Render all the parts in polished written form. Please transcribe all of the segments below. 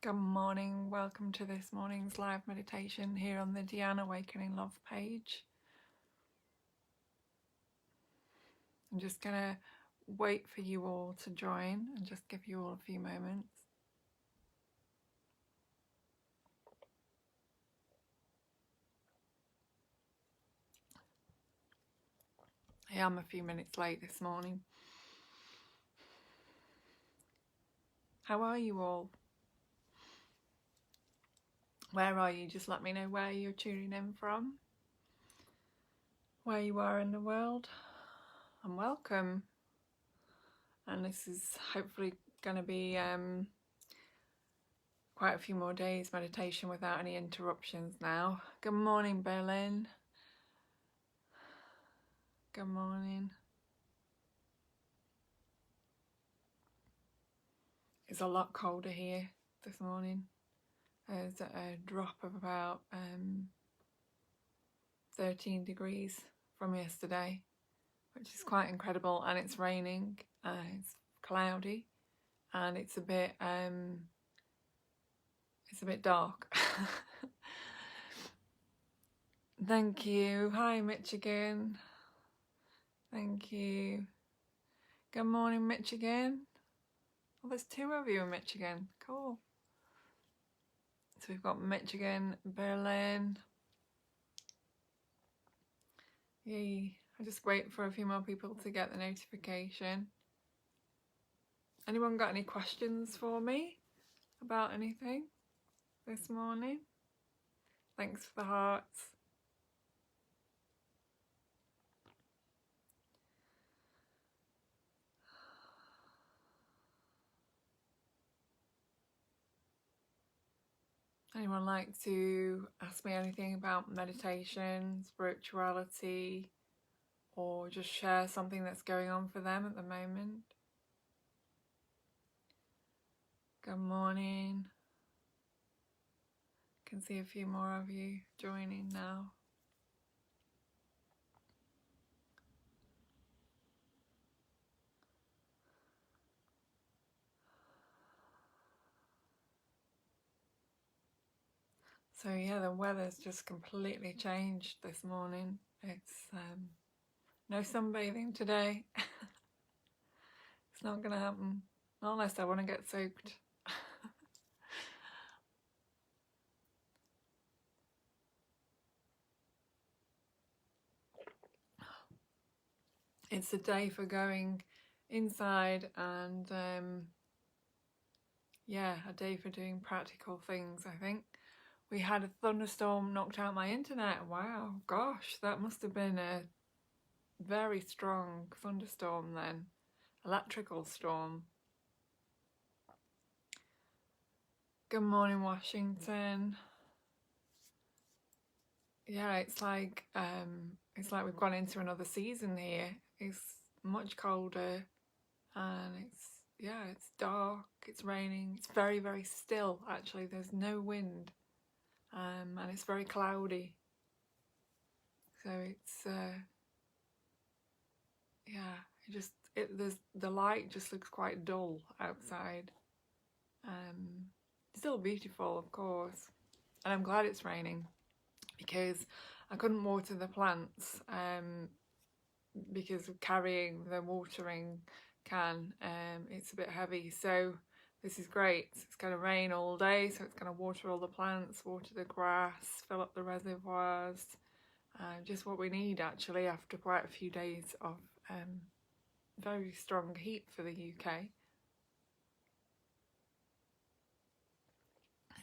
Good morning, welcome to this morning's live meditation here on the Deanna Awakening Love page. I'm just going to wait for you all to join and just give you all a few moments. I am a few minutes late this morning. How are you all? Where are you? Just let me know where you're tuning in from, where you are in the world, and welcome. And this is hopefully going to be quite a few more days meditation without any interruptions now. Good morning, Berlin. Good morning. It's a lot colder here this morning. There's a drop of about 13 degrees from yesterday, which is quite incredible. And it's raining, it's cloudy, and it's a bit dark. Thank you. Hi, Michigan. Thank you. Good morning, Michigan. Well, there's two of you in Michigan. Cool. So we've got Michigan, Berlin. Yay. I just wait for a few more people to get the notification. Anyone got any questions for me about anything this morning? Thanks for the hearts. Anyone like to ask me anything about meditation, spirituality, or just share something that's going on for them at the moment? Good morning. Can see a few more of you joining now. So yeah, the weather's just completely changed this morning. It's no sunbathing today. It's not gonna happen, not unless I want to get soaked. It's a day for going inside and yeah, a day for doing practical things, I think. We had a thunderstorm knocked out my internet. Wow, gosh, that must have been a very strong thunderstorm then. Electrical storm. Good morning, Washington. Yeah, it's like we've gone into another season here. It's much colder and it's dark, it's raining, it's very, very still actually. There's no wind. And it's very cloudy. So it's the light just looks quite dull outside. Still beautiful, of course, and I'm glad it's raining because I couldn't water the plants because of carrying the watering can. It's a bit heavy, so this is great. It's going to rain all day, so it's going to water all the plants, water the grass, fill up the reservoirs. Just what we need actually after quite a few days of very strong heat for the UK.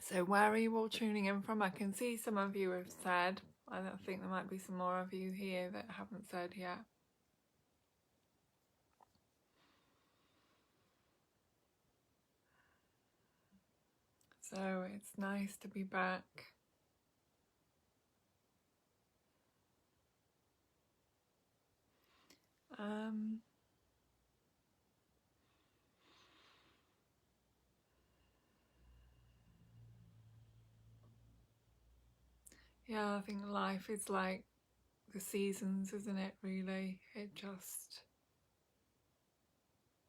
So where are you all tuning in from? I can see some of you have said. I think there might be some more of you here that haven't said yet. So it's nice to be back. Yeah, I think life is like the seasons, isn't it, really?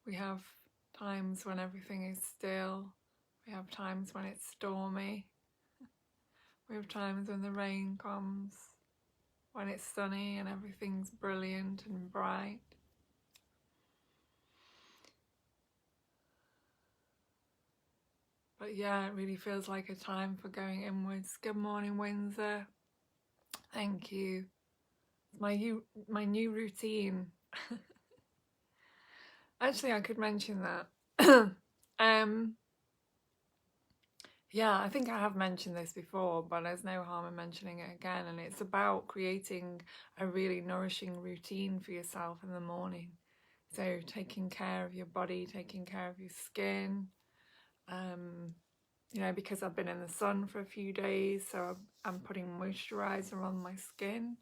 We have times when everything is still, We have times when it's stormy. We have times when the rain comes, when it's sunny and everything's brilliant and bright. But yeah, it really feels like a time for going inwards. Good morning, Windsor. Thank you. My new routine. Actually, I could mention that. Yeah, I think I have mentioned this before, but there's no harm in mentioning it again. And it's about creating a really nourishing routine for yourself in the morning. So taking care of your body, taking care of your skin. You know, because I've been in the sun for a few days, so I'm putting moisturizer on my skin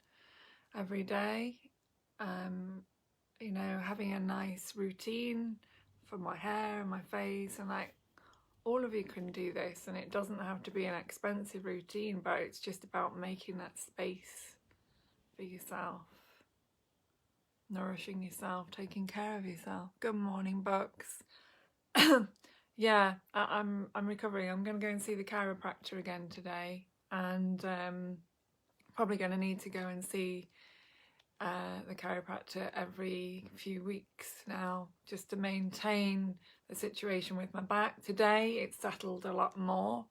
every day. You know, having a nice routine for my hair and my face, and like all of you can do this, and it doesn't have to be an expensive routine, but it's just about making that space for yourself, nourishing yourself, taking care of yourself. Good morning, Bucks. Yeah, I'm recovering. I'm going to go and see the chiropractor again today, and probably going to need to go and see the chiropractor every few weeks now, just to maintain the situation with my back. Today it's settled a lot more.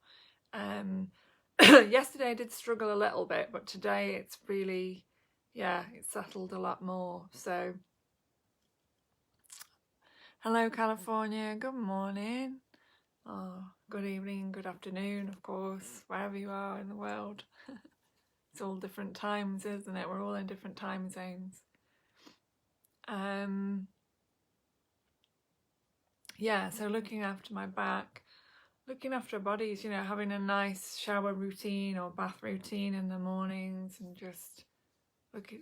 Yesterday I did struggle a little bit, but today it's really, yeah, it's settled a lot more. So hello California, good morning, oh, good evening, good afternoon, of course, wherever you are in the world. It's all different times, isn't it? We're all in different time zones. Yeah, so looking after my back, looking after our bodies, you know, having a nice shower routine or bath routine in the mornings, and just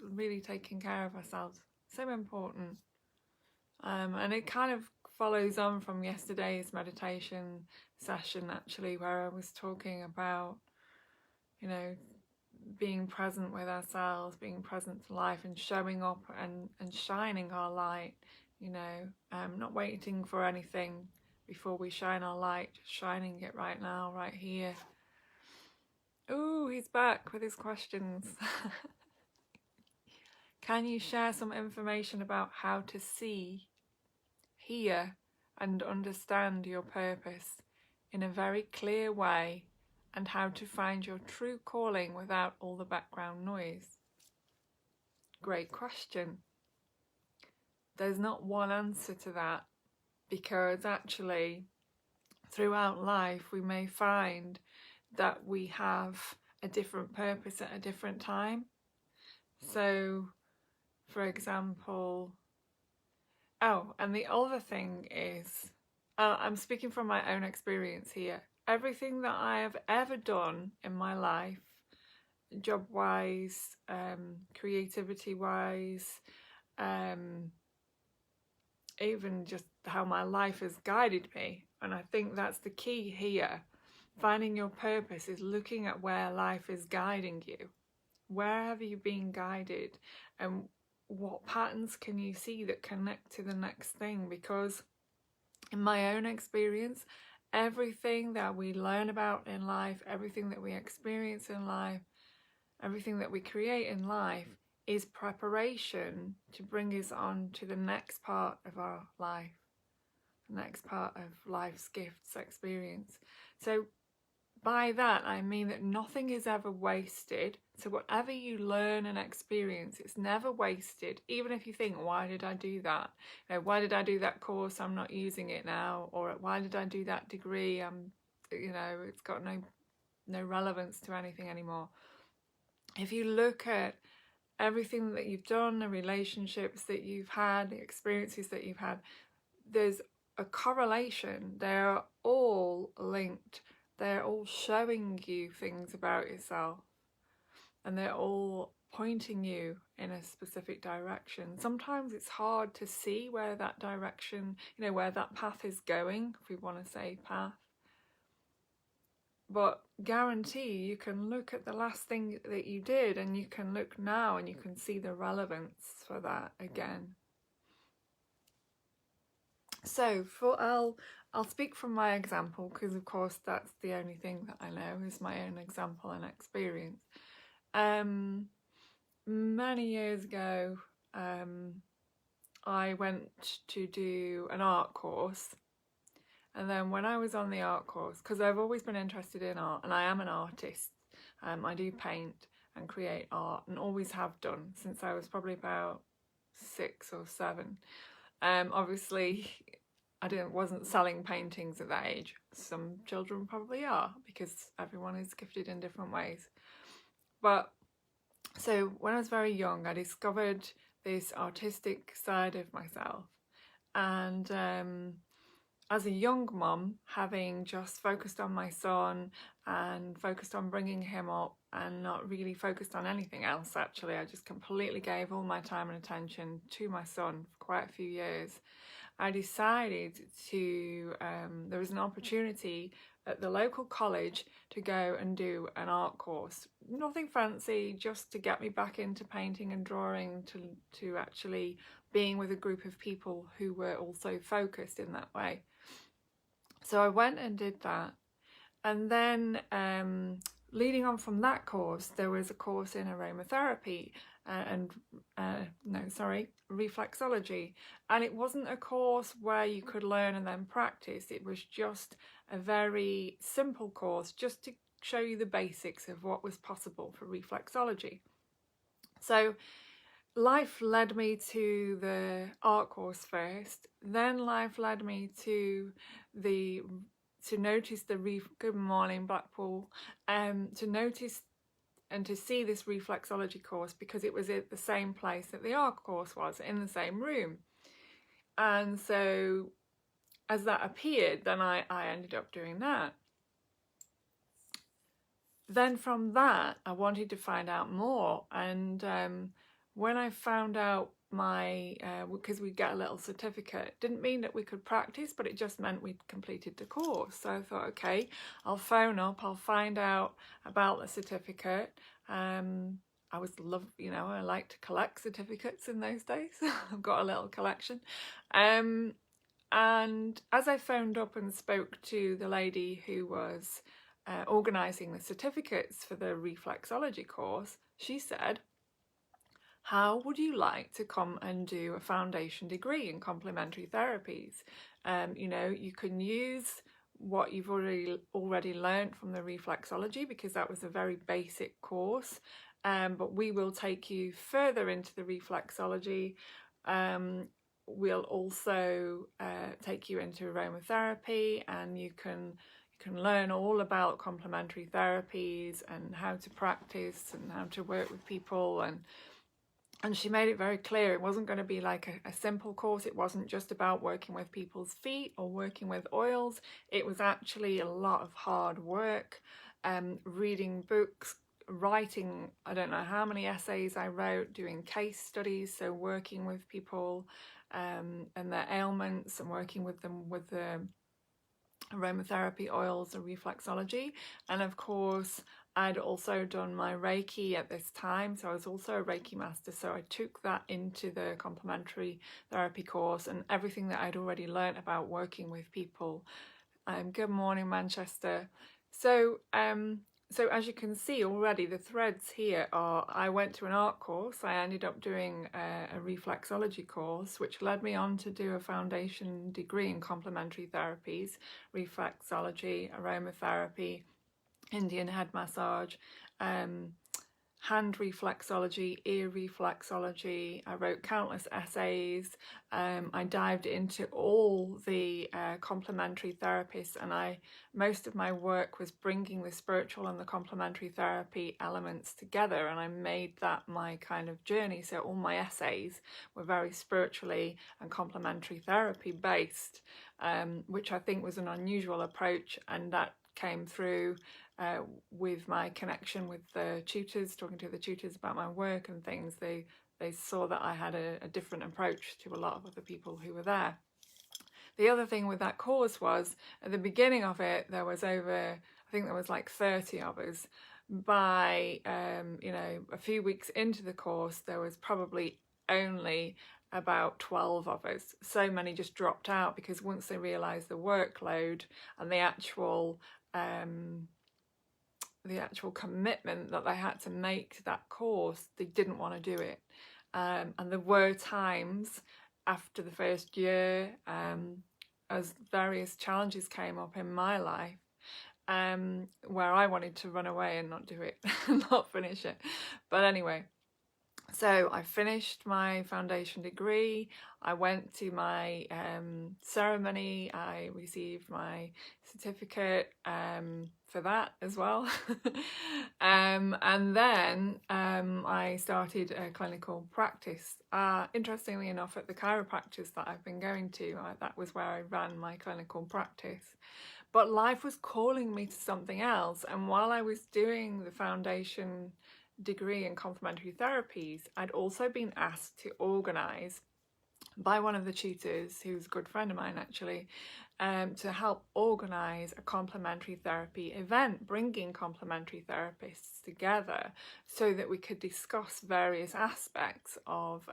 really taking care of ourselves. So important. And it kind of follows on from yesterday's meditation session, actually, where I was talking about, you know, being present with ourselves, being present to life, and showing up and shining our light, you know, not waiting for anything before we shine our light, just shining it right now, right here. Ooh, he's back with his questions. Can you share some information about how to see, hear, and understand your purpose in a very clear way, and how to find your true calling without all the background noise? Great question. There's not one answer to that, because actually throughout life we may find that we have a different purpose at a different time. So for example, and the other thing is, I'm speaking from my own experience here. Everything that I have ever done in my life, job-wise, creativity-wise, even just how my life has guided me, and I think that's the key here. Finding your purpose is looking at where life is guiding you. Where have you been guided, and what patterns can you see that connect to the next thing? Because in my own experience, everything that we learn about in life, everything that we experience in life, everything that we create in life is preparation to bring us on to the next part of our life, the next part of life's gifts, experience. So by that I mean that nothing is ever wasted. So whatever you learn and experience, it's never wasted. Even if you think, why did I do that? You know, why did I do that course? I'm not using it now. Or why did I do that degree? You know, it's got no relevance to anything anymore. If you look at everything that you've done, the relationships that you've had, the experiences that you've had, there's a correlation. They're all linked. They're all showing you things about yourself, and they're all pointing you in a specific direction. Sometimes it's hard to see where that direction, you know, where that path is going, if we want to say path. But guarantee you can look at the last thing that you did, and you can look now and you can see the relevance for that again. So I'll speak from my example, because of course that's the only thing that I know is my own example and experience. Many years ago, I went to do an art course, and then when I was on the art course, because I've always been interested in art and I am an artist, I do paint and create art and always have done since I was probably about 6 or 7. Obviously, wasn't selling paintings at that age. Some children probably are, because everyone is gifted in different ways. But so when I was very young, I discovered this artistic side of myself, and as a young mum, having just focused on my son and focused on bringing him up and not really focused on anything else, actually, I just completely gave all my time and attention to my son for quite a few years. I decided to, there was an opportunity at the local college to go and do an art course. Nothing fancy, just to get me back into painting and drawing, to actually being with a group of people who were also focused in that way. So I went and did that. And then leading on from that course, there was a course in aromatherapy reflexology. And it wasn't a course where you could learn and then practice. It was just a very simple course, just to show you the basics of what was possible for reflexology. So life led me to the art course first, then life led me to notice the Good Morning Blackpool, to notice and to see this reflexology course, because it was at the same place that the art course was, in the same room. And so as that appeared, then I ended up doing that. Then from that, I wanted to find out more, and when I found out because we'd get a little certificate, didn't mean that we could practice, but it just meant we'd completed the course. So I thought, okay, I'll phone up, I'll find out about the certificate. I like to collect certificates in those days. I've got a little collection. And as I phoned up and spoke to the lady who was organising the certificates for the reflexology course, she said, how would you like to come and do a foundation degree in complementary therapies? You can use what you've already learned from the reflexology, because that was a very basic course, but we will take you further into the reflexology. We'll also take you into aromatherapy, and you can learn all about complementary therapies and how to practice and how to work with people. And she made it very clear it wasn't going to be like a simple course. It wasn't just about working with people's feet or working with oils. It was actually a lot of hard work, reading books, writing, I don't know how many essays I wrote, doing case studies, so working with people and their ailments, and working with them with the aromatherapy oils and reflexology. And of course, I'd also done my Reiki at this time, so I was also a Reiki master, so I took that into the complementary therapy course, and everything that I'd already learnt about working with people. Good morning, Manchester. So as you can see already, the threads here are, I went to an art course, I ended up doing a reflexology course, which led me on to do a foundation degree in complementary therapies, reflexology, aromatherapy, Indian head massage, hand reflexology, ear reflexology. I wrote countless essays. I dived into all the complementary therapies, and most of my work was bringing the spiritual and the complementary therapy elements together, and I made that my kind of journey. So all my essays were very spiritually and complementary therapy based, which I think was an unusual approach, and that came through with my connection with the tutors, talking to the tutors about my work and things. They saw that I had a different approach to a lot of other people who were there. The other thing with that course was, at the beginning of it, there was I think there was like 30 of us. By a few weeks into the course, there was probably only about 12 of us. So many just dropped out because once they realised the workload and the actual commitment that they had to make to that course, they didn't want to do it. And there were times after the first year, as various challenges came up in my life, where I wanted to run away and not do it, not finish it. But anyway, so I finished my foundation degree. I went to my ceremony. I received my certificate for that as well. And then I started a clinical practice. Interestingly enough, at the chiropractors that I've been going to, that was where I ran my clinical practice. But life was calling me to something else. And while I was doing the foundation degree in complementary therapies, I'd also been asked to organise by one of the tutors, who's a good friend of mine actually, to help organise a complementary therapy event, bringing complementary therapists together so that we could discuss various aspects of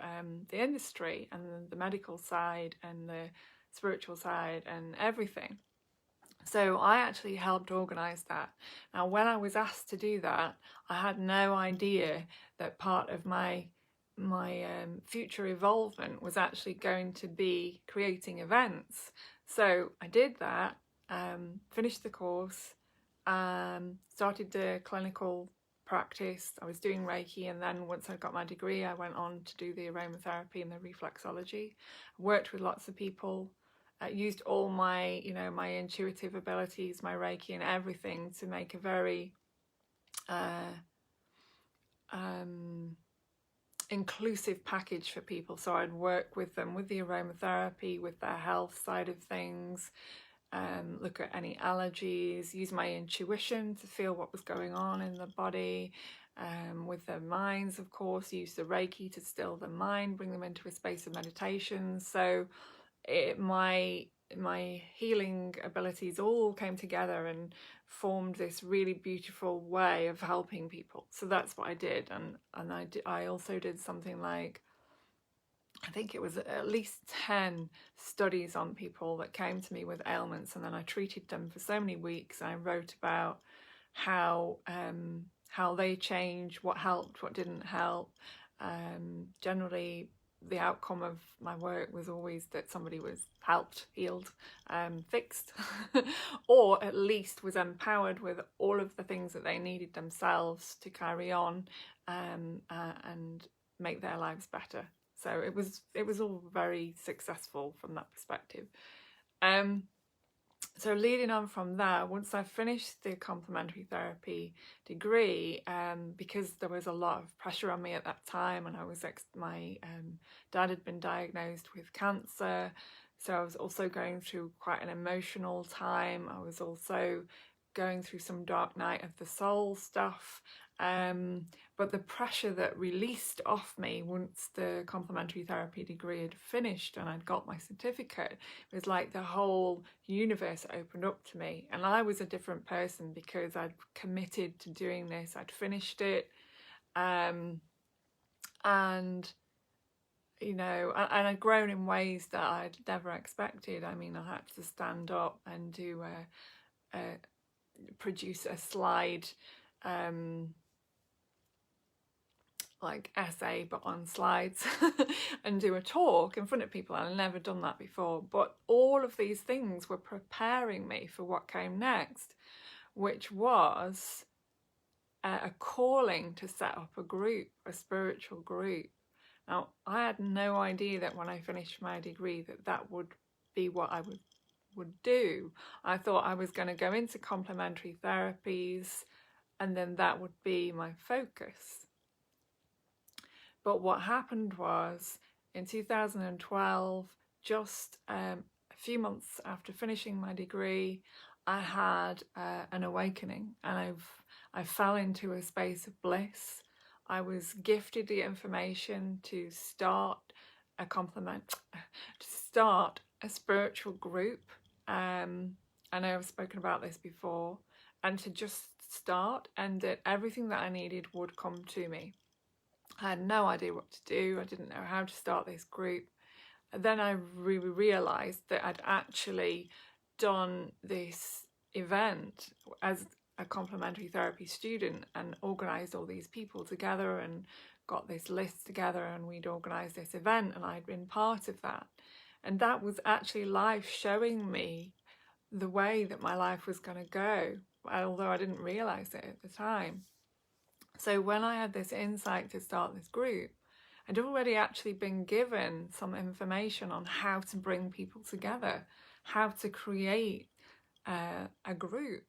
the industry and the medical side and the spiritual side and everything. So I actually helped organise that. Now, when I was asked to do that, I had no idea that part of my future involvement was actually going to be creating events. So I did that, finished the course, started the clinical practice. I was doing Reiki, and then once I got my degree, I went on to do the aromatherapy and the reflexology. Worked with lots of people. Used all my, my intuitive abilities, my Reiki and everything to make a very inclusive package for people. So I'd work with them with the aromatherapy, with their health side of things, look at any allergies, use my intuition to feel what was going on in the body. With their minds, of course, use the Reiki to still the mind, bring them into a space of meditation. So my healing abilities all came together and formed this really beautiful way of helping people. So that's what I did, and I also did something like, I think it was at least 10 studies on people that came to me with ailments, and then I treated them for so many weeks. I wrote about how they changed, what helped, what didn't help. Generally, the outcome of my work was always that somebody was helped, healed, fixed, or at least was empowered with all of the things that they needed themselves to carry on and make their lives better. So it was all very successful from that perspective. So leading on from there, once I finished the complementary therapy degree, because there was a lot of pressure on me at that time, and my dad had been diagnosed with cancer, so I was also going through quite an emotional time. I was also going through some dark night of the soul stuff. But the pressure that released off me once the complementary therapy degree had finished and I'd got my certificate, it was like the whole universe opened up to me, and I was a different person because I'd committed to doing this. I'd finished it, and and I'd grown in ways that I'd never expected. I mean, I had to stand up and do produce a slide like essay but on slides and do a talk in front of people, and I'd never done that before. But all of these things were preparing me for what came next, which was a calling to set up a group, a spiritual group. Now, I had no idea that when I finished my degree that would be what I would do. I thought I was going to go into complementary therapies and then that would be my focus. But what happened was, in 2012, just a few months after finishing my degree, I had an awakening, and I fell into a space of bliss. I was gifted the information to start a spiritual group. I know I've spoken about this before, and to just start, and that everything that I needed would come to me. I had no idea what to do. I didn't know how to start this group. And then I really realised that I'd actually done this event as a complementary therapy student and organised all these people together and got this list together, and we'd organised this event and I'd been part of that. And that was actually life showing me the way that my life was going to go, although I didn't realise it at the time. So when I had this insight to start this group, I'd already actually been given some information on how to bring people together, how to create a group.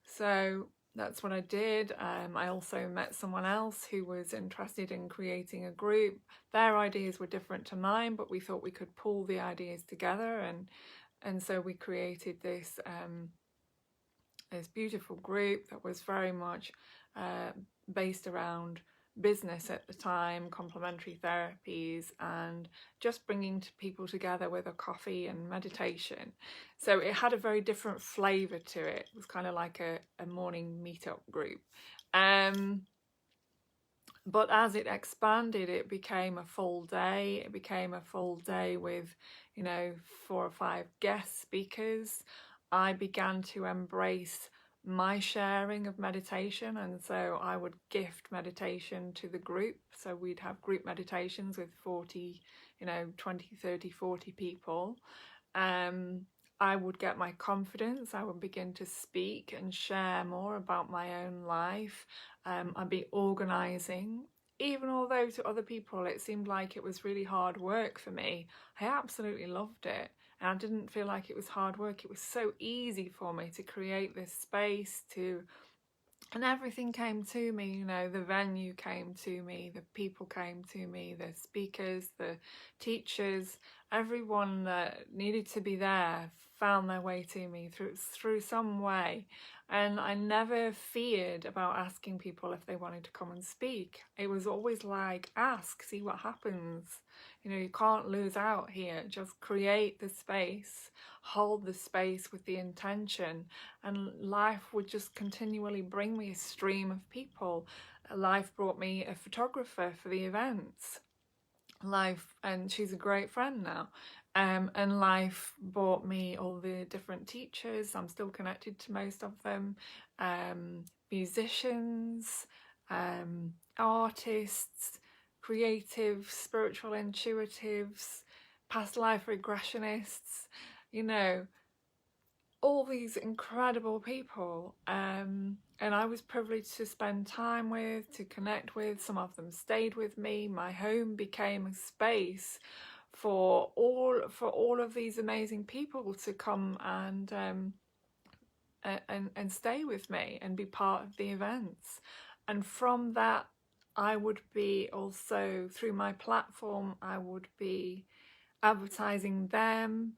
So that's what I did. I also met someone else who was interested in creating a group. Their ideas were different to mine, but we thought we could pull the ideas together, and so we created this this beautiful group that was very much based around business at the time, complementary therapies, and just bringing people together with a coffee and meditation. So it had a very different flavour to it. It was kind of like a morning meetup group. But as it expanded, it became a full day. It became a full day with, 4 or 5 guest speakers. I began to embrace my sharing of meditation, and so I would gift meditation to the group. So we'd have group meditations with 40, 20, 30, 40 people. I would get my confidence. I would begin to speak and share more about my own life. I'd be organising. Even although to other people it seemed like it was really hard work for me, I absolutely loved it. And I didn't feel like it was hard work. It was so easy for me to create this space and everything came to me, the venue came to me, the people came to me, the speakers, the teachers, everyone that needed to be there found their way to me through some way. And I never feared about asking people if they wanted to come and speak. It was always like, ask, see what happens. You can't lose out here. Just create the space, hold the space with the intention, and life would just continually bring me a stream of people. Life brought me a photographer for the events. And she's a great friend now. And life brought me all the different teachers. I'm still connected to most of them. Musicians, artists, creatives, spiritual intuitives, past life regressionists, all these incredible people, and I was privileged to spend time with, to connect with. Some of them stayed with me. My home became a space for all of these amazing people to come and stay with me and be part of the events. And from that, I would be also, through my platform, I would be advertising them,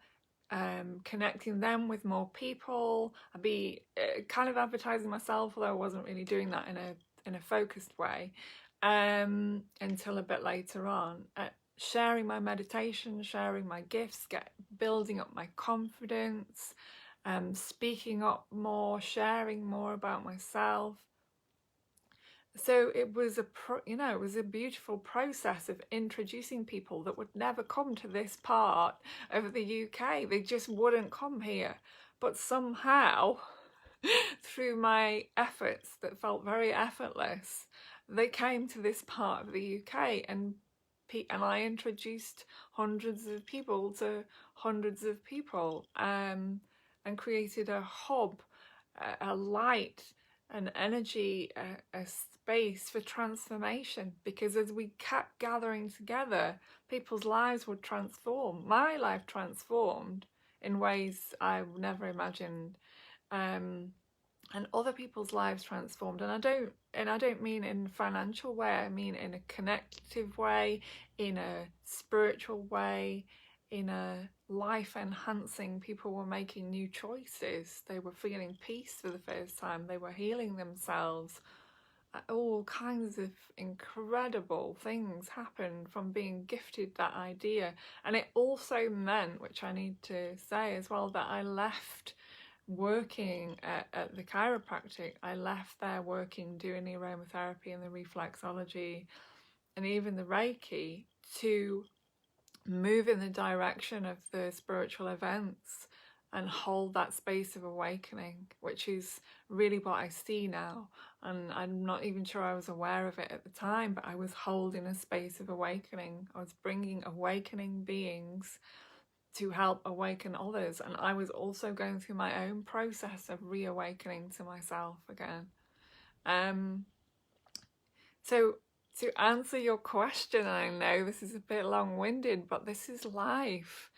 connecting them with more people. I'd be kind of advertising myself, although I wasn't really doing that in a focused way, until a bit later on. Sharing my meditation, sharing my gifts, building up my confidence, speaking up more, sharing more about myself. So it was it was a beautiful process of introducing people that would never come to this part of the UK. They just wouldn't come here. But somehow, through my efforts that felt very effortless, they came to this part of the UK, and I introduced hundreds of people to hundreds of people, and created a hub, a light, an energy, a space for transformation. Because as we kept gathering together, people's lives would transform. My life transformed in ways I never imagined, and other people's lives transformed. And I don't mean in a financial way. I mean in a connective way, in a spiritual way, in a life enhancing. People were making new choices. They were feeling peace for the first time. They were healing themselves. All kinds of incredible things happened from being gifted that idea. And it also meant, which I need to say as well, that I left working at the chiropractic. I left there working, doing the aromatherapy and the reflexology, and even the Reiki to move in the direction of the spiritual events and hold that space of awakening, which is really what I see now. And I'm not even sure I was aware of it at the time, but I was holding a space of awakening. I was bringing awakening beings to help awaken others, and I was also going through my own process of reawakening to myself again. So to answer your question, I know this is a bit long-winded, but this is life.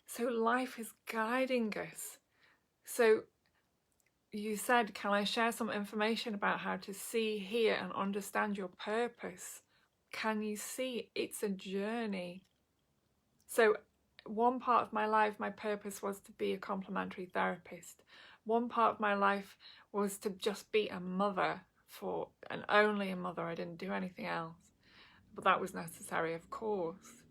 So life is guiding us. So you said, can I share some information about how to see, hear, and understand your purpose? Can you see? It's a journey. So one part of my life, my purpose was to be a complementary therapist. One part of my life was to just be a mother, and only a mother. I didn't do anything else, but that was necessary, of course.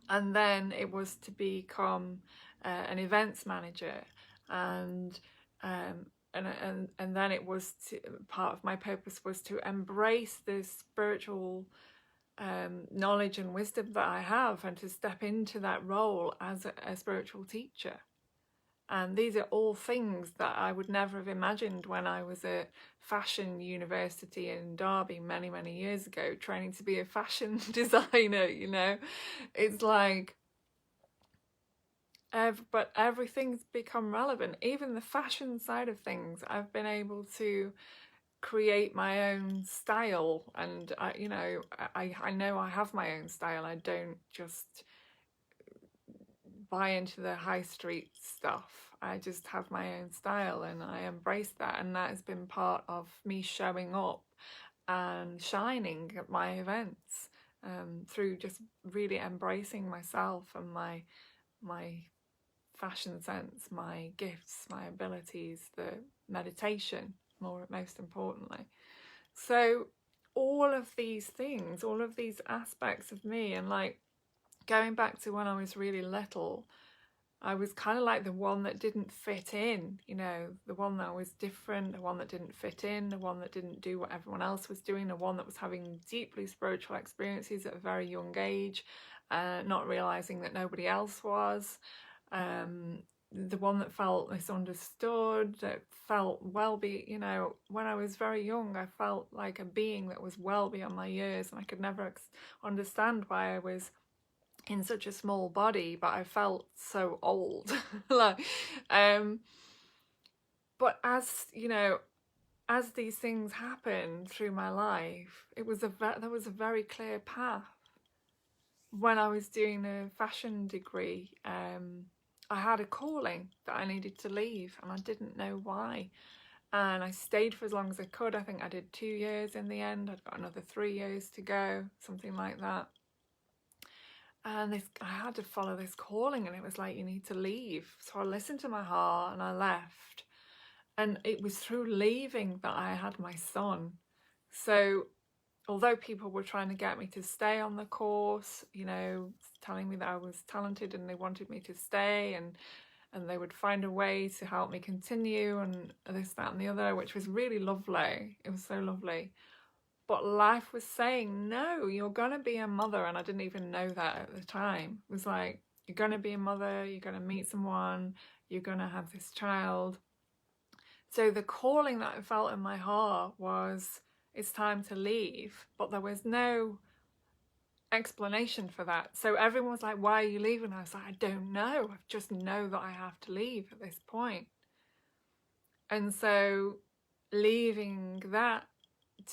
And then it was to become an events manager, and then it was part of my purpose was to embrace this spiritual knowledge and wisdom that I have, and to step into that role as a spiritual teacher. And these are all things that I would never have imagined when I was at fashion university in Derby many, many years ago, training to be a fashion designer, you know. It's like, but everything's become relevant. Even the fashion side of things, I've been able to create my own style, and I know I have my own style. I don't just buy into the high street stuff. I just have my own style, and I embrace that, and that has been part of me showing up and shining at my events, through just really embracing myself and my fashion sense, my gifts, my abilities, the meditation, most importantly. So all of these things, all of these aspects of me, and like going back to when I was really little, I was kind of like the one that didn't fit in, you know, the one that was different, the one that didn't fit in, the one that didn't do what everyone else was doing, the one that was having deeply spiritual experiences at a very young age, not realizing that nobody else was, the one that felt misunderstood, that felt you know, when I was very young, I felt like a being that was well beyond my years, and I could never understand why I was in such a small body, but I felt so old. Like, but as you know, as these things happened through my life, there was a very clear path. When I was doing a fashion degree, I had a calling that I needed to leave, and I didn't know why. And I stayed for as long as I could. I think I did 2 years in the end. I'd got another 3 years to go, something like that. And I had to follow this calling, and it was like, you need to leave. So I listened to my heart and I left. And it was through leaving that I had my son. So although people were trying to get me to stay on the course, you know, telling me that I was talented and they wanted me to stay, and they would find a way to help me continue, and this, that, and the other, which was really lovely. It was so lovely. But life was saying, no, you're going to be a mother. And I didn't even know that at the time. It was like, you're going to be a mother, you're going to meet someone, you're going to have this child. So the calling that I felt in my heart was, it's time to leave. But there was no explanation for that. So everyone was like, why are you leaving? I was like, I don't know. I just know that I have to leave at this point. And so leaving that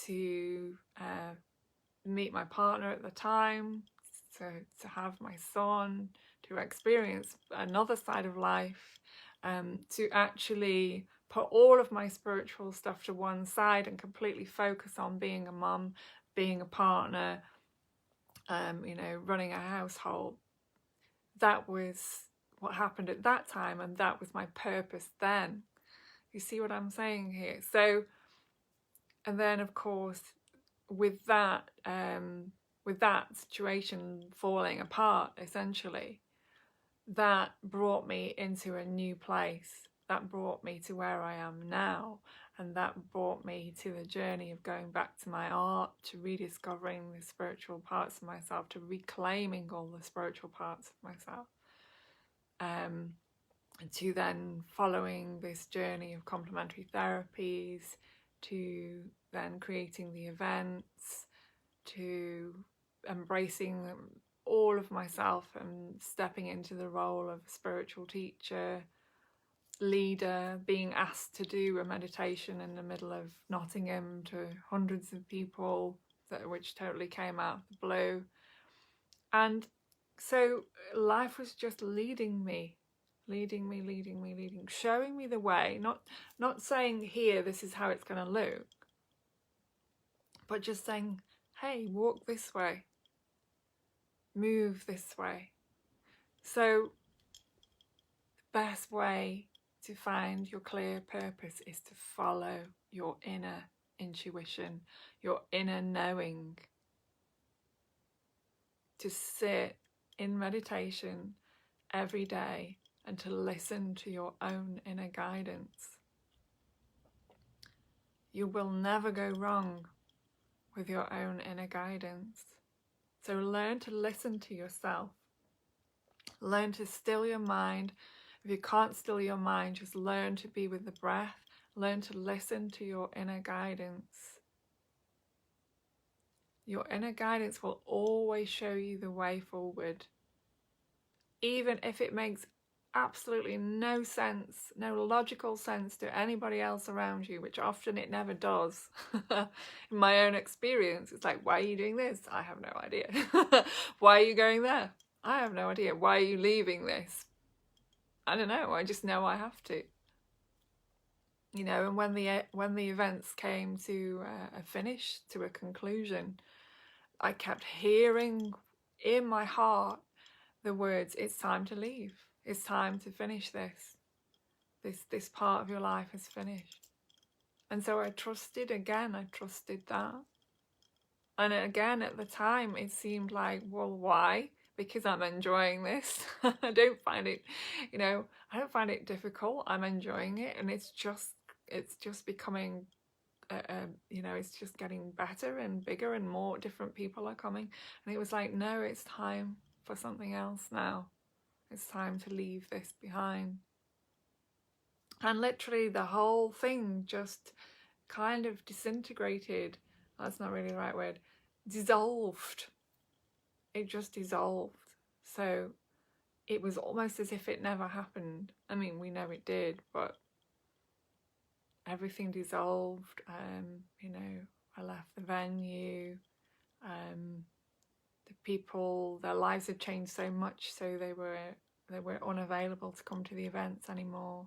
to meet my partner at the time, to have my son, to experience another side of life, to actually put all of my spiritual stuff to one side and completely focus on being a mum, being a partner, you know, running a household. That was what happened at that time, and that was my purpose then. You see what I'm saying here? So, and then of course, with that situation falling apart, essentially, that brought me into a new place. that brought me to where I am now, and that brought me to the journey of going back to my art, to rediscovering the spiritual parts of myself, to reclaiming all the spiritual parts of myself, to then following this journey of complementary therapies, to then creating the events, to embracing all of myself and stepping into the role of a spiritual teacher, leader, being asked to do a meditation in the middle of Nottingham to hundreds of people, which totally came out of the blue. And so life was just leading me, showing me the way, not saying, here, this is how it's going to look, but just saying, hey, walk this way, move this way. So the best way to find your clear purpose is to follow your inner intuition, your inner knowing, to sit in meditation every day and to listen to your own inner guidance. You will never go wrong with your own inner guidance. So learn to listen to yourself. Learn to still your mind. If you can't still your mind, just learn to be with the breath. Learn to listen to your inner guidance. Your inner guidance will always show you the way forward. Even if it makes absolutely no sense, no logical sense to anybody else around you, which often it never does. In my own experience, it's like, why are you doing this? I have no idea. Why are you going there? I have no idea. Why are you leaving this? I don't know. I just know I have to. You know, and when the events came to a finish, to a conclusion, I kept hearing in my heart the words, it's time to leave. It's time to finish this. This part of your life is finished. And so I trusted that. And again, at the time, it seemed like, well, why? Because I'm enjoying this. I don't find it, I don't find it difficult. I'm enjoying it, and it's just becoming, it's just getting better and bigger, and more different people are coming. And it was like, no, it's time for something else now. It's time to leave this behind. And literally the whole thing just kind of disintegrated. That's not really the right word. Dissolved. It just dissolved. So it was almost as if it never happened. I mean, we know it did, but everything dissolved. I left the venue. The people, their lives had changed so much, so they were unavailable to come to the events anymore.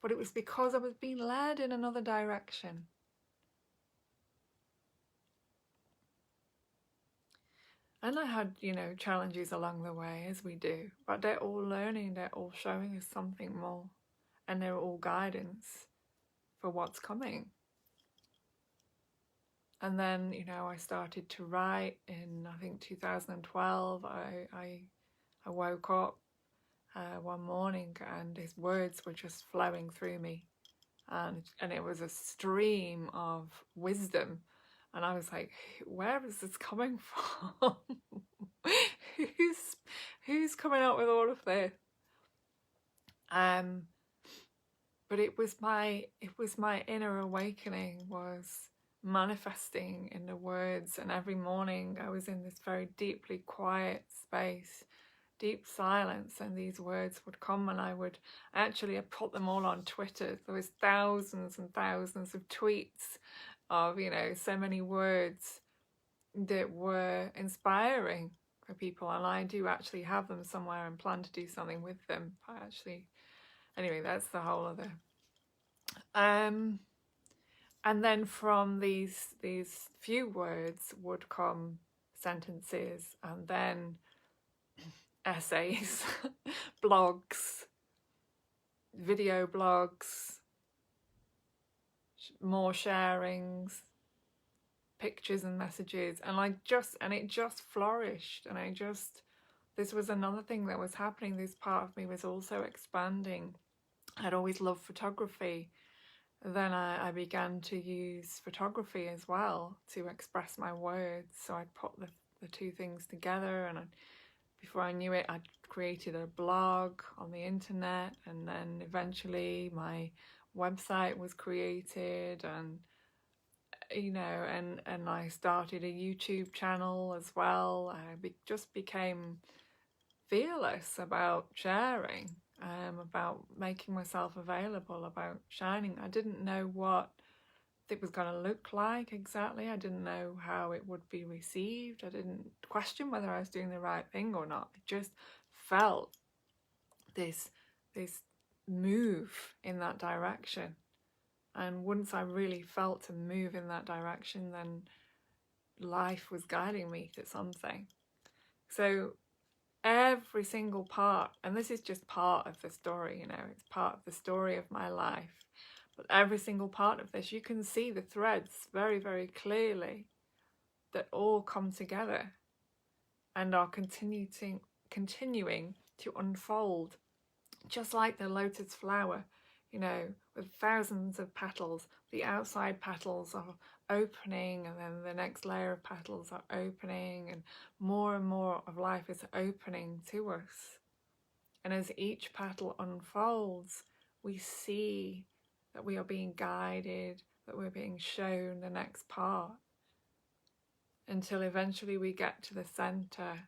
But it was because I was being led in another direction. And I had, challenges along the way, as we do. But they're all learning, they're all showing us something more. And they're all guidance for what's coming. And then, I started to write in, I think, 2012. I woke up one morning and his words were just flowing through me. And it was a stream of wisdom. And I was like, where is this coming from? Who's coming up with all of this? But it was my inner awakening was manifesting in the words. And every morning I was in this very deeply quiet space, deep silence, and these words would come, and I put them all on Twitter. There was thousands and thousands of tweets of, so many words that were inspiring for people, and I do actually have them somewhere and plan to do something with them. Anyway, that's the whole other. And then from these few words would come sentences, and then essays, blogs, video blogs, more sharings, pictures and messages, and it just flourished. And this was another thing that was happening. This part of me was also expanding. I'd always loved photography. Then I began to use photography as well to express my words. So I'd put the two things together, and before I knew it, I'd created a blog on the internet, and then eventually my website was created, and and I started a YouTube channel as well. I just became fearless about sharing, about making myself available, about shining. I didn't know what it was going to look like exactly. I didn't know how it would be received. I didn't question whether I was doing the right thing or not. I just felt this move in that direction. And once I really felt to move in that direction, then life was guiding me to something. So every single part, and this is just part of the story, it's part of the story of my life, but every single part of this, you can see the threads very, very clearly that all come together and are continuing to unfold, just like the lotus flower, with thousands of petals. The outside petals are opening, and then the next layer of petals are opening, and more of life is opening to us. And as each petal unfolds, we see that we are being guided, that we're being shown the next part, until eventually we get to the center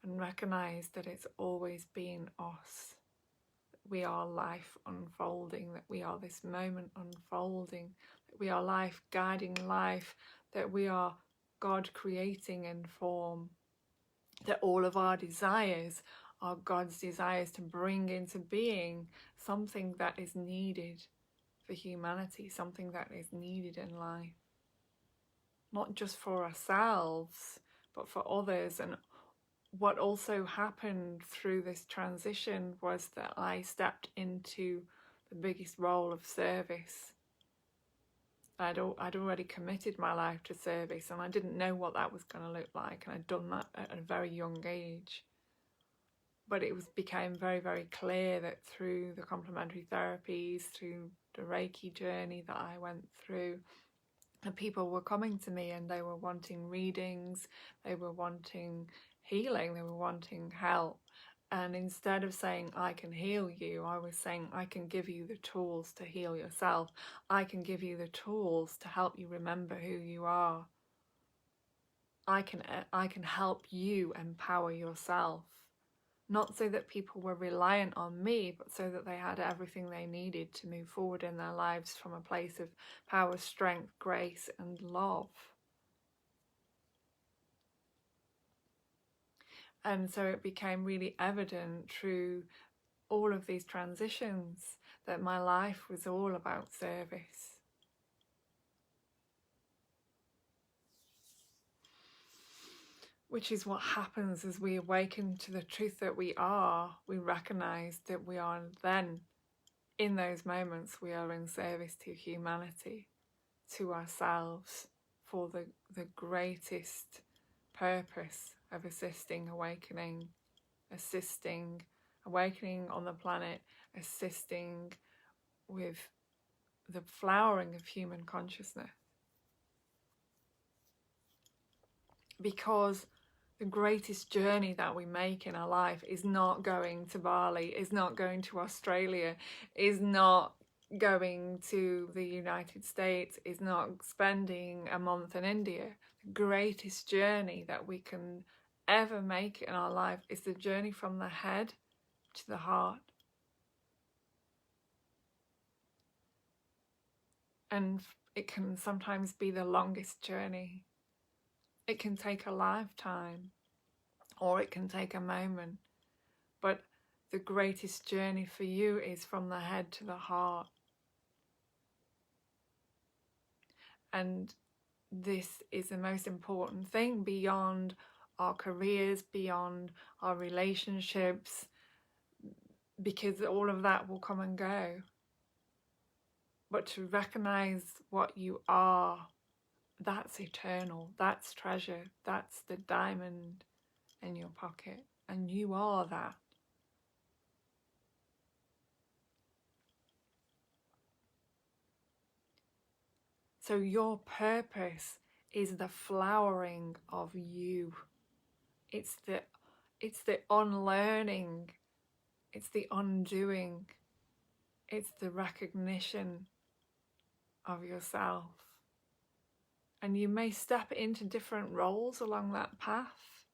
and recognize that it's always been us. We are life unfolding, that we are this moment unfolding, that we are life guiding life, that we are God creating in form, that all of our desires are God's desires to bring into being something that is needed for humanity, something that is needed in life. Not just for ourselves, but for others. And what also happened through this transition was that I stepped into the biggest role of service. I'd already committed my life to service, and I didn't know what that was going to look like, and I'd done that at a very young age. But it became very, very clear that through the complementary therapies, through the Reiki journey that I went through, and people were coming to me and they were wanting readings, they were wanting healing, they were wanting help. And instead of saying, I can heal you, I was saying, I can give you the tools to heal yourself. I can give you the tools to help you remember who you are. I can help you empower yourself. Not so that people were reliant on me, but so that they had everything they needed to move forward in their lives from a place of power, strength, grace, and love. And so it became really evident through all of these transitions that my life was all about service. Which is what happens as we awaken to the truth that we are. We recognize that we are then, in those moments, we are in service to humanity, to ourselves, for the greatest purpose of assisting awakening on the planet, assisting with the flowering of human consciousness. Because the greatest journey that we make in our life is not going to Bali, is not going to Australia, is not going to the United States, is not spending a month in India. The greatest journey that we can ever make in our life is the journey from the head to the heart. And it can sometimes be the longest journey. It can take a lifetime, or it can take a moment. But the greatest journey for you is from the head to the heart. And this is the most important thing beyond our careers, beyond our relationships, because all of that will come and go. But to recognize what you are, that's eternal, that's treasure, that's the diamond in your pocket, and you are that. So your purpose is the flowering of you. It's the unlearning, it's the undoing, it's the recognition of yourself. And you may step into different roles along that path,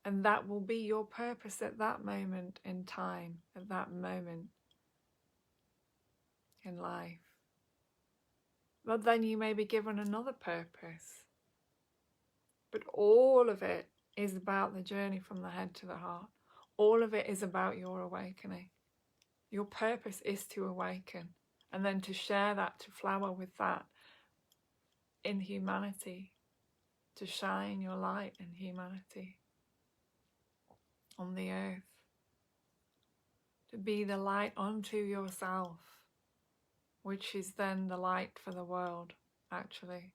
and that will be your purpose at that moment in time, at that moment in life. But then you may be given another purpose. But all of it is about the journey from the head to the heart. All of it is about your awakening. Your purpose is to awaken, and then to share that, to flower with that in humanity, to shine your light in humanity on the earth, to be the light unto yourself, which is then the light for the world, actually.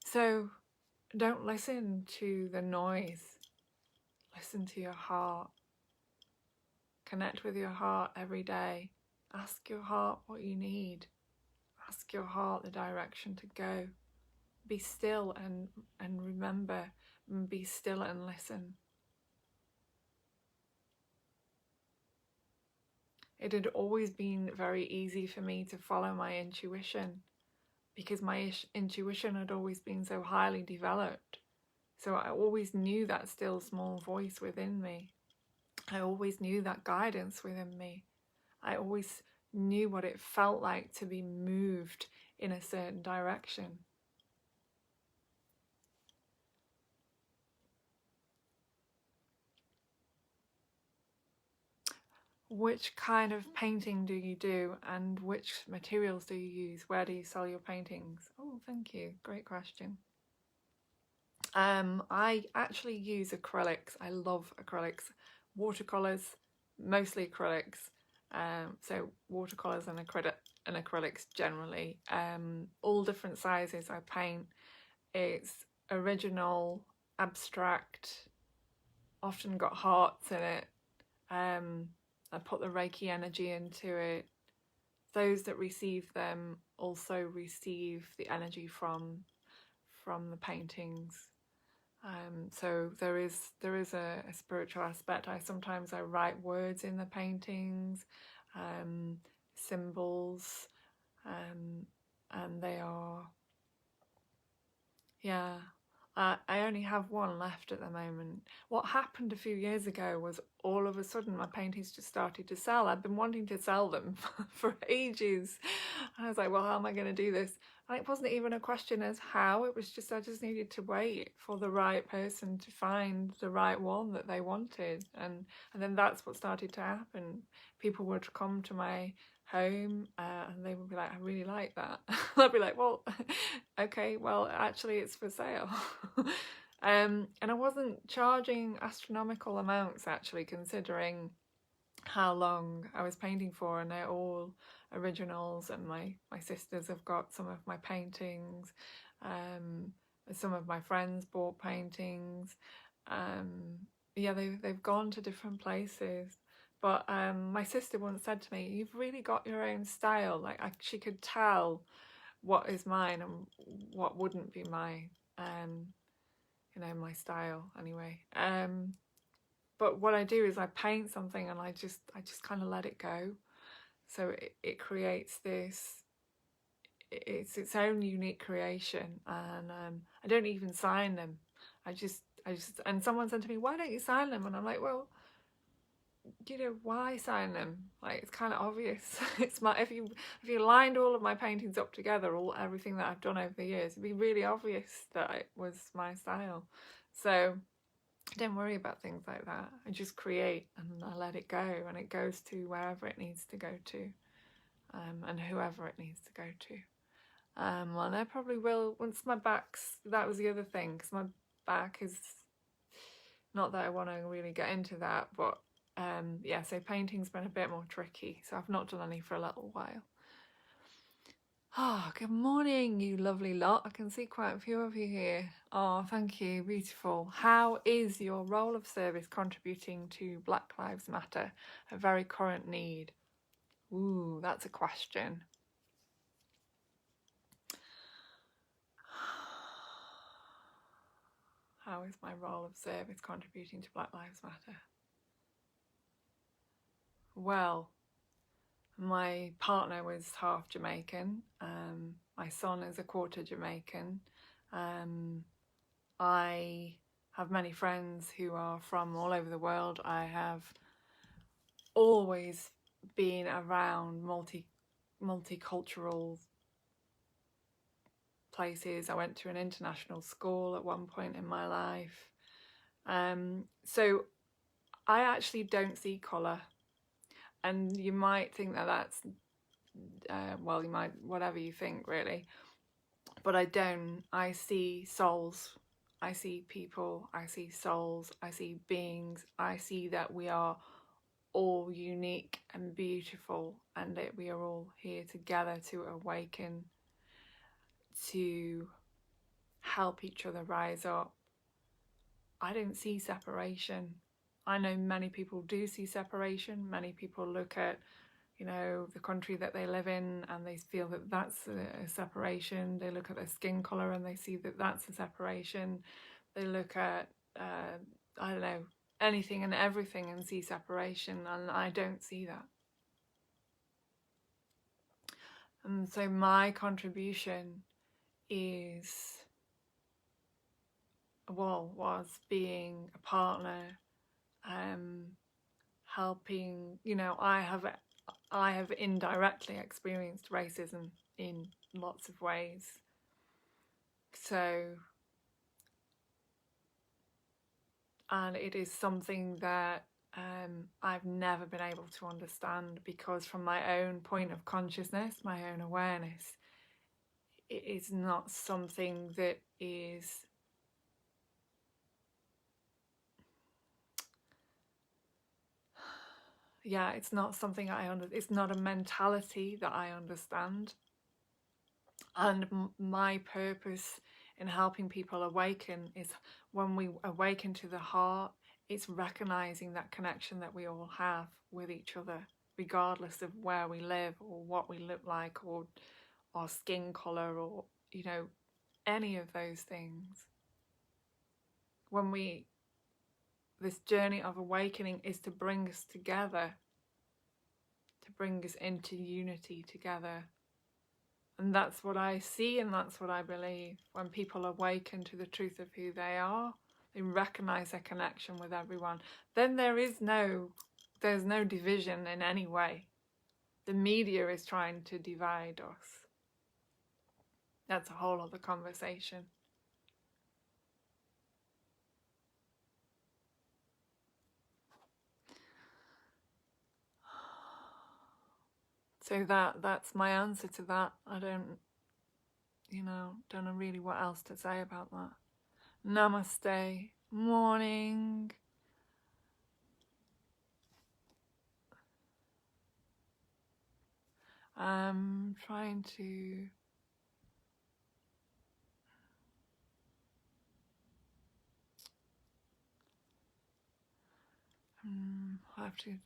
So don't listen to the noise. Listen to your heart. Connect with your heart every day. Ask your heart what you need. Ask your heart the direction to go. Be still and remember, and be still and listen. It had always been very easy for me to follow my intuition, because my intuition had always been so highly developed. So I always knew that still small voice within me. I always knew that guidance within me. I always knew what it felt like to be moved in a certain direction. Which kind of painting do you do, and which materials do you use? Where do you sell your paintings? Oh, thank you. Great question. I actually use acrylics. I love acrylics. Watercolors, mostly acrylics. So watercolors and acrylics generally. All different sizes I paint. It's original, abstract, often got hearts in it. I put the Reiki energy into it. Those that receive them also receive the energy from the paintings. So there is a spiritual aspect. Sometimes I write words in the paintings, symbols, and they are, yeah. I only have one left at the moment. What happened a few years ago was all of a sudden my paintings just started to sell. I'd been wanting to sell them for ages. I was like, well, how am I going to do this? And it wasn't even a question as how, it was just I just needed to wait for the right person to find the right one that they wanted. And then that's what started to happen. People would come to my home and they would be like, I really like that. I'd be like, well, okay, well, actually it's for sale. And I wasn't charging astronomical amounts, actually, considering how long I was painting for, and they're all originals, and my sisters have got some of my paintings. Some of my friends bought paintings. Yeah, they've gone to different places. But my sister once said to me, you've really got your own style. Like she could tell what is mine and what wouldn't be mine. My style anyway. But what I do is I paint something and I just kind of let it go. So it creates this, it's its own unique creation, and I don't even sign them. I just and someone said to me, why don't you sign them? And I'm like, well, why sign them? Like, it's kind of obvious. It's if you lined all of my paintings up together, everything that I've done over the years, it'd be really obvious that it was my style. So I don't worry about things like that. I just create and I let it go, and it goes to wherever it needs to go to, and whoever it needs to go to. Well, I probably will once my back's. That was the other thing, because my back is. Not that I want to really get into that, but yeah. So painting's been a bit more tricky. So I've not done any for a little while. Oh, good morning, you lovely lot. I can see quite a few of you here. Oh, thank you. Beautiful. How is your role of service contributing to Black Lives Matter, a very current need? Ooh, that's a question. How is my role of service contributing to Black Lives Matter? Well, my partner was half Jamaican. My son is a quarter Jamaican. I have many friends who are from all over the world. I have always been around multicultural places. I went to an international school at one point in my life. So I actually don't see colour. And you might think that that's, well, you might, whatever you think really. But I don't. I see souls. I see people. I see souls. I see beings. I see that we are all unique and beautiful, and that we are all here together to awaken, to help each other rise up. I don't see separation. I know many people do see separation. Many people look at, you know, the country that they live in and they feel that that's a separation. They look at their skin colour and they see that that's a separation. They look at, I don't know, anything and everything and see separation, and I don't see that. And so my contribution was being a partner, helping, you know, I have indirectly experienced racism in lots of ways. So, and it is something that I've never been able to understand, because from my own point of consciousness, my own awareness, it is not something that is it's not something it's not a mentality that I understand. And my purpose in helping people awaken is, when we awaken to the heart, it's recognizing that connection that we all have with each other, regardless of where we live or what we look like or our skin color or, you know, any of those things. This journey of awakening is to bring us together, to bring us into unity together. And that's what I see, and that's what I believe. When people awaken to the truth of who they are, they recognize their connection with everyone. Then there's no division in any way. The media is trying to divide us. That's a whole other conversation. So that's my answer to that. I don't know really what else to say about that. Namaste. Morning. I'm trying to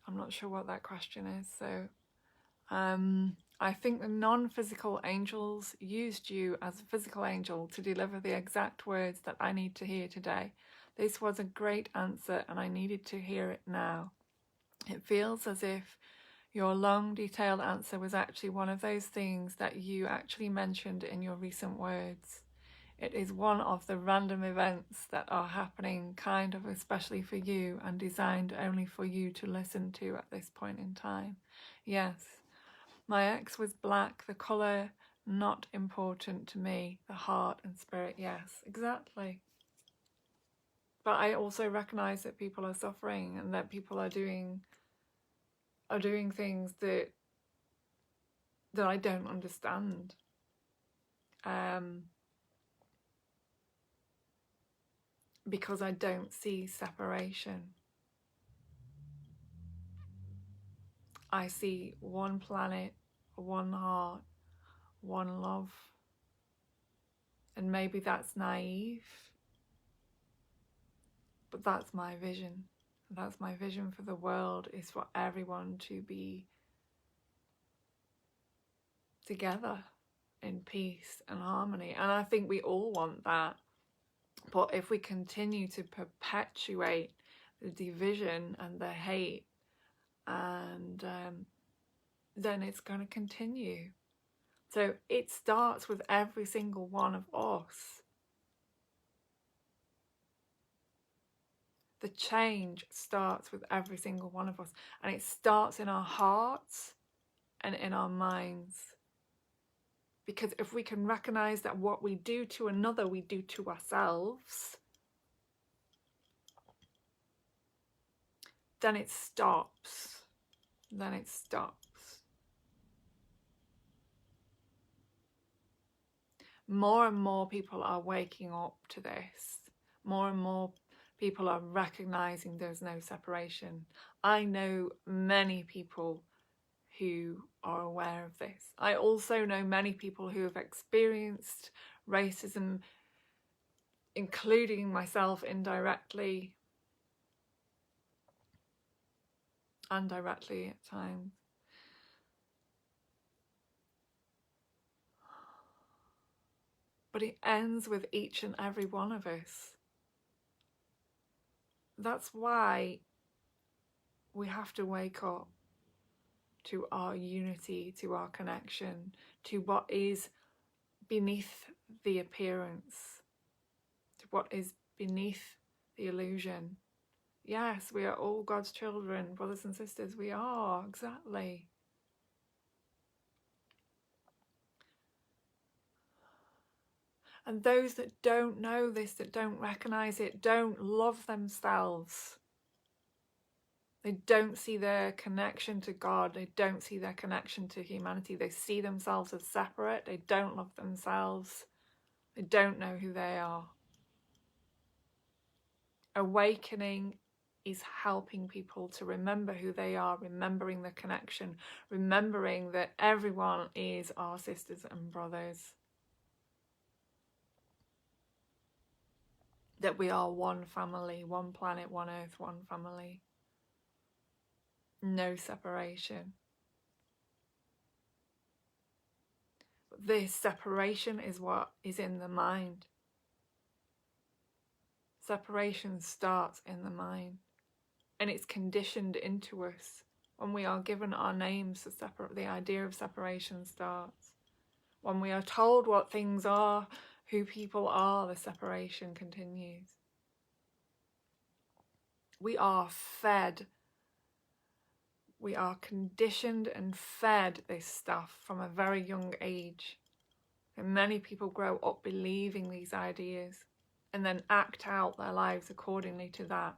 I'm not sure what that question is. So I think the non-physical angels used you as a physical angel to deliver the exact words that I need to hear today. This was a great answer and I needed to hear it now. It feels as if your long, detailed answer was actually one of those things that you actually mentioned in your recent words. It is one of the random events that are happening, kind of especially for you, and designed only for you to listen to at this point in time. Yes, my ex was black, the colour not important to me, the heart and spirit, yes, exactly. But I also recognise that people are suffering and that people are doing things that I don't understand. Because I don't see separation. I see one planet, one heart, one love. And maybe that's naive, but that's my vision. That's my vision for the world, is for everyone to be together in peace and harmony. And I think we all want that. But if we continue to perpetuate the division and the hate, and then it's going to continue. So it starts with every single one of us. The change starts with every single one of us, and it starts in our hearts and in our minds. Because if we can recognize that what we do to another, we do to ourselves, then it stops. Then it stops. More and more people are waking up to this. More and more people are recognizing there's no separation. I know many people who are aware of this. I also know many people who have experienced racism, including myself indirectly and directly at times. But it ends with each and every one of us. That's why we have to wake up to our unity, to our connection, to what is beneath the appearance, to what is beneath the illusion. Yes, we are all God's children, brothers and sisters. We are, exactly. And those that don't know this, that don't recognize it, don't love themselves. They don't see their connection to God. They don't see their connection to humanity. They see themselves as separate. They don't love themselves. They don't know who they are. Awakening is helping people to remember who they are, remembering the connection, remembering that everyone is our sisters and brothers. That we are one family, one planet, one earth, one family. No separation. This separation is what is in the mind. Separation starts in the mind, and it's conditioned into us. When we are given our names, the idea of separation starts. When we are told what things are, who people are, the separation continues. We are fed. We are conditioned and fed this stuff from a very young age. And many people grow up believing these ideas and then act out their lives accordingly to that.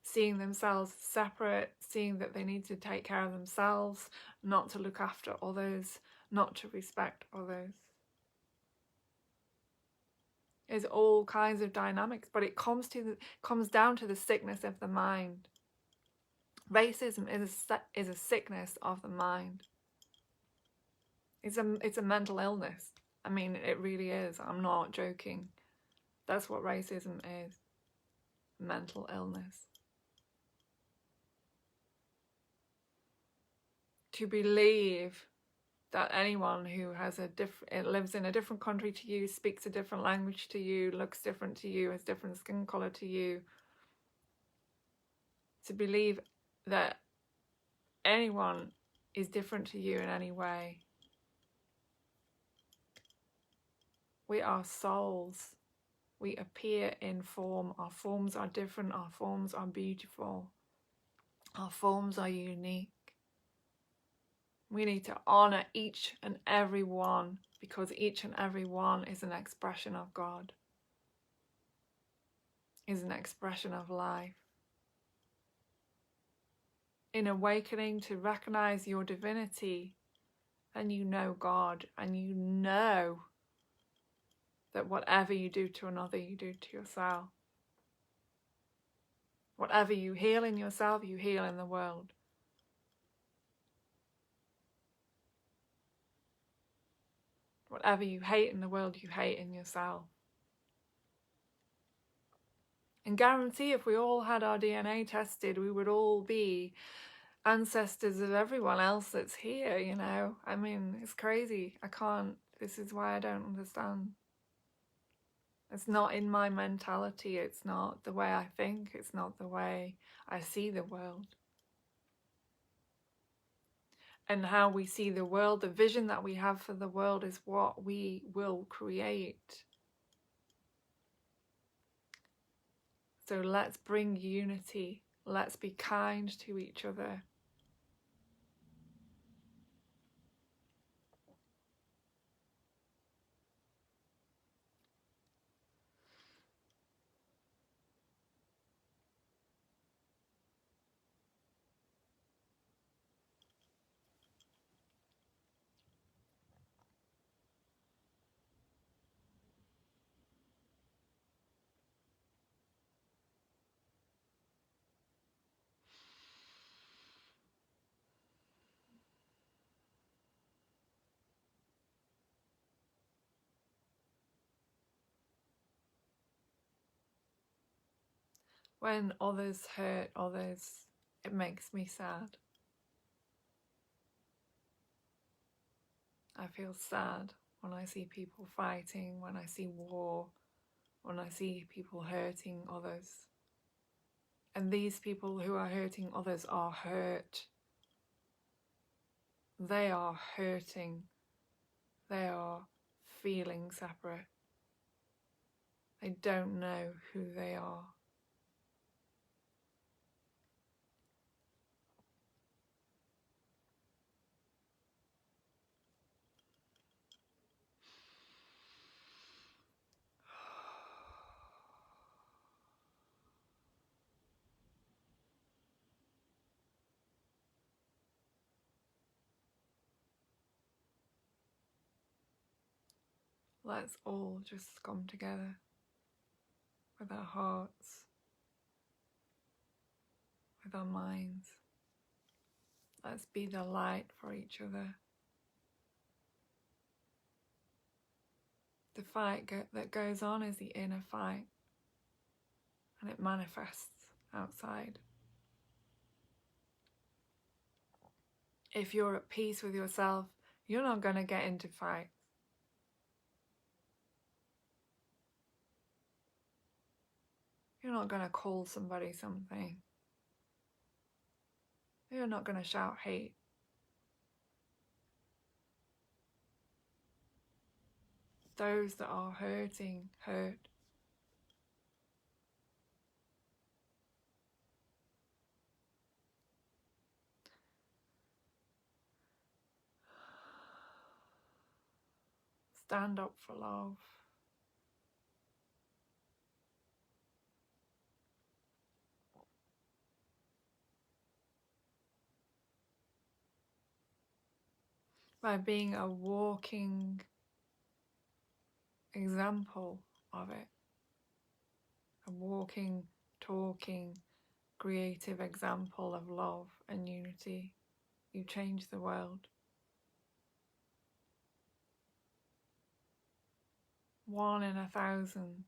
Seeing themselves separate, seeing that they need to take care of themselves, not to look after others, not to respect others. There's all kinds of dynamics, but it comes down to the sickness of the mind. Racism is a sickness of the mind. It's a mental illness. I mean, it really is. I'm not joking. That's what racism is. Mental illness. To believe that anyone who has lives in a different country to you, speaks a different language to you, looks different to you, has different skin color to you, to believe that anyone is different to you in any way. We are souls. We appear in form. Our forms are different. Our forms are beautiful. Our forms are unique. We need to honor each and every one, because each and every one is an expression of God, is an expression of life. In awakening to recognize your divinity, and you know God, and you know that whatever you do to another, you do to yourself. Whatever you heal in yourself, you heal in the world. Whatever you hate in the world, you hate in yourself. And guarantee if we all had our DNA tested, we would all be ancestors of everyone else that's here, you know? I mean, it's crazy. This is why I don't understand. It's not in my mentality. It's not the way I think. It's not the way I see the world. And how we see the world, the vision that we have for the world is what we will create. So let's bring unity. Let's be kind to each other. When others hurt others, it makes me sad. I feel sad when I see people fighting, when I see war, when I see people hurting others. And these people who are hurting others are hurt. They are hurting. They are feeling separate. They don't know who they are. Let's all just come together with our hearts, with our minds. Let's be the light for each other. The fight that goes on is the inner fight, and it manifests outside. If you're at peace with yourself, you're not going to get into fights. You're not going to call somebody something. You're not going to shout hate. Those that are hurting, hurt. Stand up for love. By being a walking example of it. A walking, talking, creative example of love and unity. You change the world. 1 in 1,000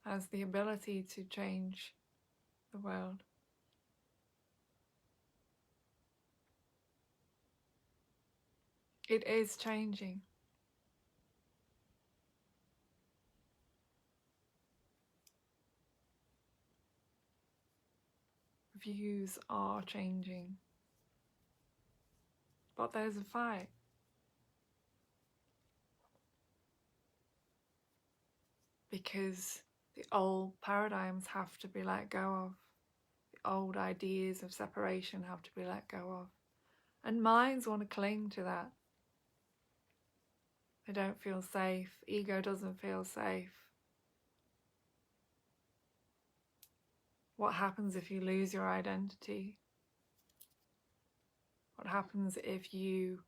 has the ability to change the world. It is changing. Views are changing. But there's a fight. Because the old paradigms have to be let go of. The old ideas of separation have to be let go of. And minds want to cling to that. They don't feel safe. Ego doesn't feel safe. What happens if you lose your identity? What happens if you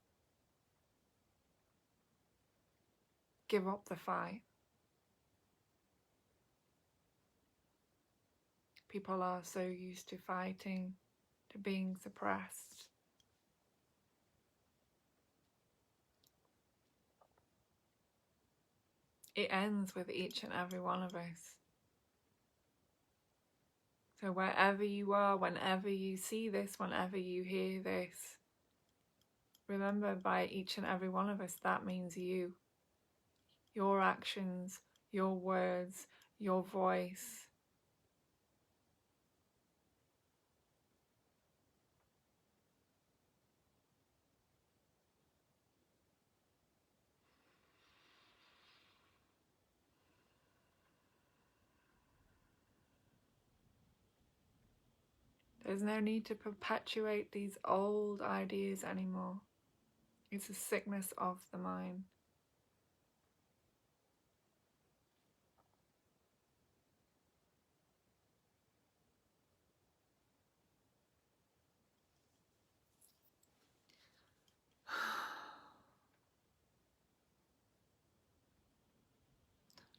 give up the fight? People are so used to fighting, to being suppressed. it ends with each and every one of us. So wherever you are, whenever you see this, whenever you hear this, remember, by each and every one of us, that means you. Your actions, your words, your voice. There's no need to perpetuate these old ideas anymore. It's a sickness of the mind.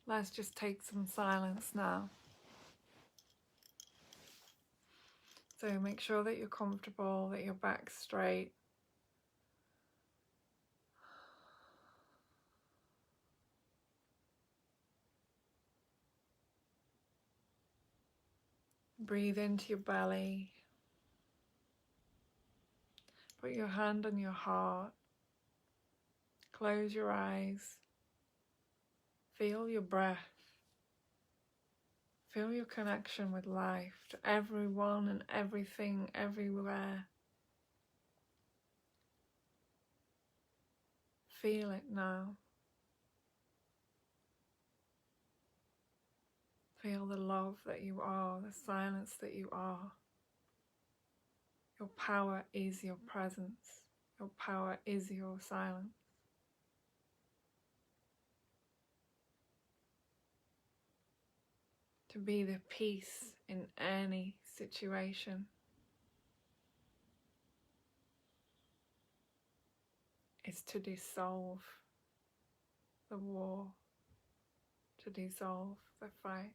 Let's just take some silence now. So make sure that you're comfortable, that your back's straight. Breathe into your belly. Put your hand on your heart. Close your eyes. Feel your breath. Feel your connection with life, to everyone and everything, everywhere. Feel it now. Feel the love that you are, the silence that you are. Your power is your presence. Your power is your silence. To be the peace in any situation is to dissolve the war, to dissolve the fight.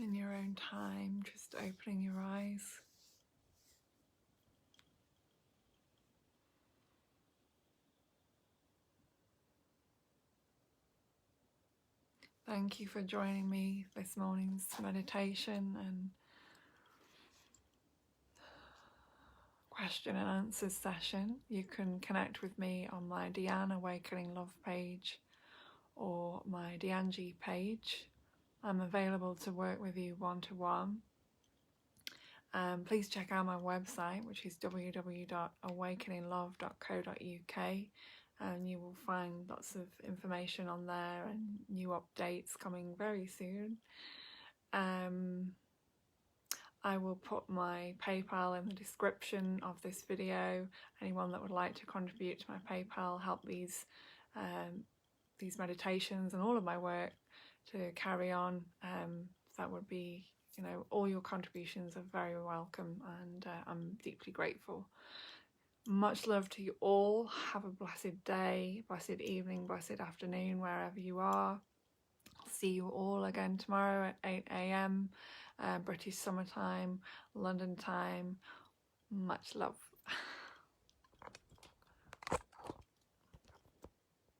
in your own time, just opening your eyes. Thank you for joining me this morning's meditation and question and answers session. You can connect with me on my Deanne Awakening Love page or my Deangie page. I'm available to work with you one-to-one. Please check out my website, which is www.awakeninglove.co.uk, and you will find lots of information on there and new updates coming very soon. I will put my PayPal in the description of this video. Anyone that would like to contribute to my PayPal, help these meditations and all of my work to carry on, that would be, all your contributions are very welcome, and I'm deeply grateful. Much love to you all. Have a blessed day, blessed evening, blessed afternoon, wherever you are. I'll see you all again tomorrow at 8 a.m. British summertime, London time. Much love.